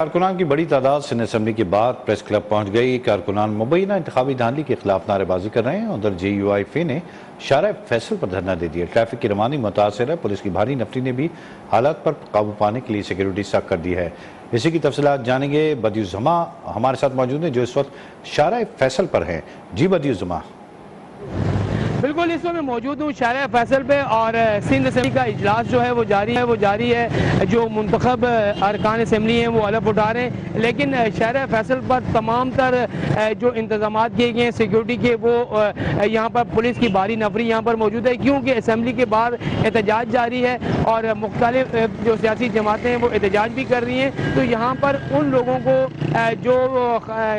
कारकुनान की बड़ी तादाद सिंध असम्बली के बाद प्रेस क्लब पहुंच गई। कारकुनान मुबैना इंतखाबी धांधली के खिलाफ नारेबाजी कर रहे हैं। उधर JUIF ने शारा फैसल पर धरना दे दिया। ट्रैफिक की रवानी मुतासर है। पुलिस की भारी नफरी ने भी हालात पर काबू पाने के लिए सिक्योरिटी सख्त कर दी है। इसी की तफसीलात जानेंगे। बदियुज़्ज़मा हमारे साथ मौजूद हैं जो इस वक्त शारा फैसल पर हैं। जी बदियुज़्ज़मा। बिल्कुल, इस वक्त मैं मौजूद हूँ शारा फैसल पे और सिंध असम्बली का इजलास जो है वो जारी है। जो मुंतखब अरकान असम्बली हैं वो हलफ उठा रहे हैं, लेकिन शारा फैसल पर तमाम तर जो इंतजाम किए गए हैं सिक्योरिटी के, वो यहाँ पर पुलिस की भारी नफरी यहाँ पर मौजूद है, क्योंकि असम्बली के बाद एहतजाज जारी है और मुख्तलिफ जो सियासी जमातें हैं वो एहतजाज भी कर रही हैं। तो यहाँ पर उन लोगों को जो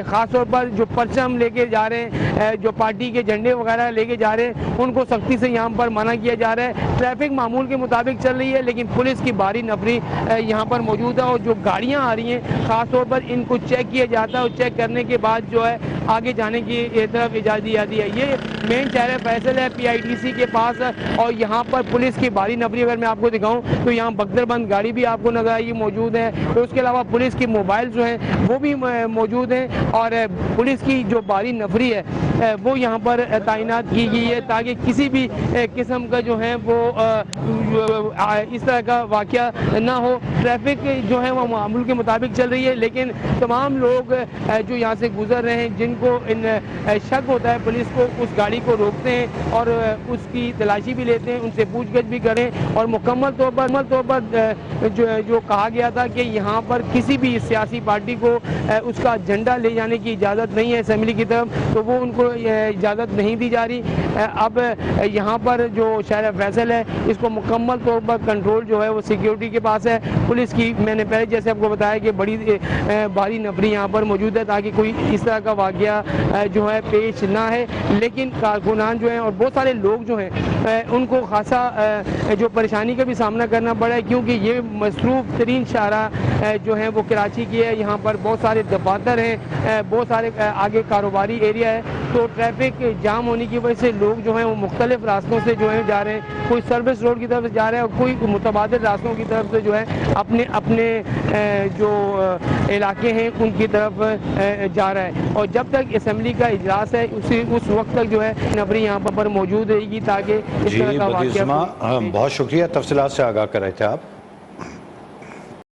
ख़ास तौर पर जो परचम लेके जा रहे हैं, जो पार्टी के झंडे वगैरह लेके जा रहे हैं, उनको सख्ती से यहाँ पर मना किया जा रहा है। ट्रैफिक मामूल के मुताबिक चल रही है, लेकिन पुलिस की भारी नफरी यहाँ पर मौजूद है और जो गाड़ियाँ आ रही हैं खास तौर पर इनको चेक किया जाता है और चेक करने के बाद जो है आगे जाने की तरफ इजाज़त दी जाती है। ये मेन शारा फैसल है PITC के पास, और यहाँ पर पुलिस की भारी नफरी अगर मैं आपको दिखाऊँ तो यहाँ बख्तरबंद गाड़ी भी आपको नजर आई मौजूद है। तो उसके अलावा पुलिस की मोबाइल जो हैं वो भी मौजूद हैं और पुलिस की जो भारी नफरी है वो यहाँ पर तैनात की गई है ताकि किसी भी किस्म का जो है वो इस तरह का वाकया ना हो। ट्रैफिक जो है वो मामूल के मुताबिक चल रही है, लेकिन तमाम लोग जो यहाँ से गुजर रहे हैं जिनको इन शक होता है पुलिस को, उस गाड़ी को रोकते हैं और उसकी तलाशी भी लेते हैं, उनसे पूछगछ भी करें। और मुकम्मल तौर पर जो कहा गया था कि यहाँ पर किसी भी सियासी पार्टी को उसका झंडा ले जाने की इजाज़त नहीं है असम्बली की तरफ, तो वो उनको इजाज़त नहीं दी जा रही। अब यहाँ पर जो शारा फैसल है इसको मुकम्मल तौर पर कंट्रोल जो है वो सिक्योरिटी के पास है। पुलिस की मैंने पहले जैसे आपको बताया कि बड़ी भारी नफरी यहाँ पर मौजूद है ताकि कोई इस तरह का वाकया जो है पेश ना है। लेकिन कारकुनान जो हैं और बहुत सारे लोग जो हैं उनको खासा जो परेशानी का भी सामना करना पड़ा है, क्योंकि ये मसरूफ़ तरीन शारा जो है वो कराची की है। यहाँ पर बहुत सारे दफातर हैं, बहुत सारे आगे कारोबारी एरिया है, तो ट्रैफिक जाम होने की वजह से लोग जो हैं वो मुख्तलिफ रास्तों से जो है जा रहे हैं। कोई सर्विस रोड की तरफ से जा रहा है और कोई मुतबादिल रास्तों की तरफ से जो है अपने जो इलाके हैं उनकी तरफ जा रहा है। और जब तक असम्बली का इजलास है उस वक्त तक जो है नफरी यहाँ पर मौजूद रहेगी ताकि इस तरह का वाकया। बहुत शुक्रिया, तफसीलात से आगाह कर रहे थे आप।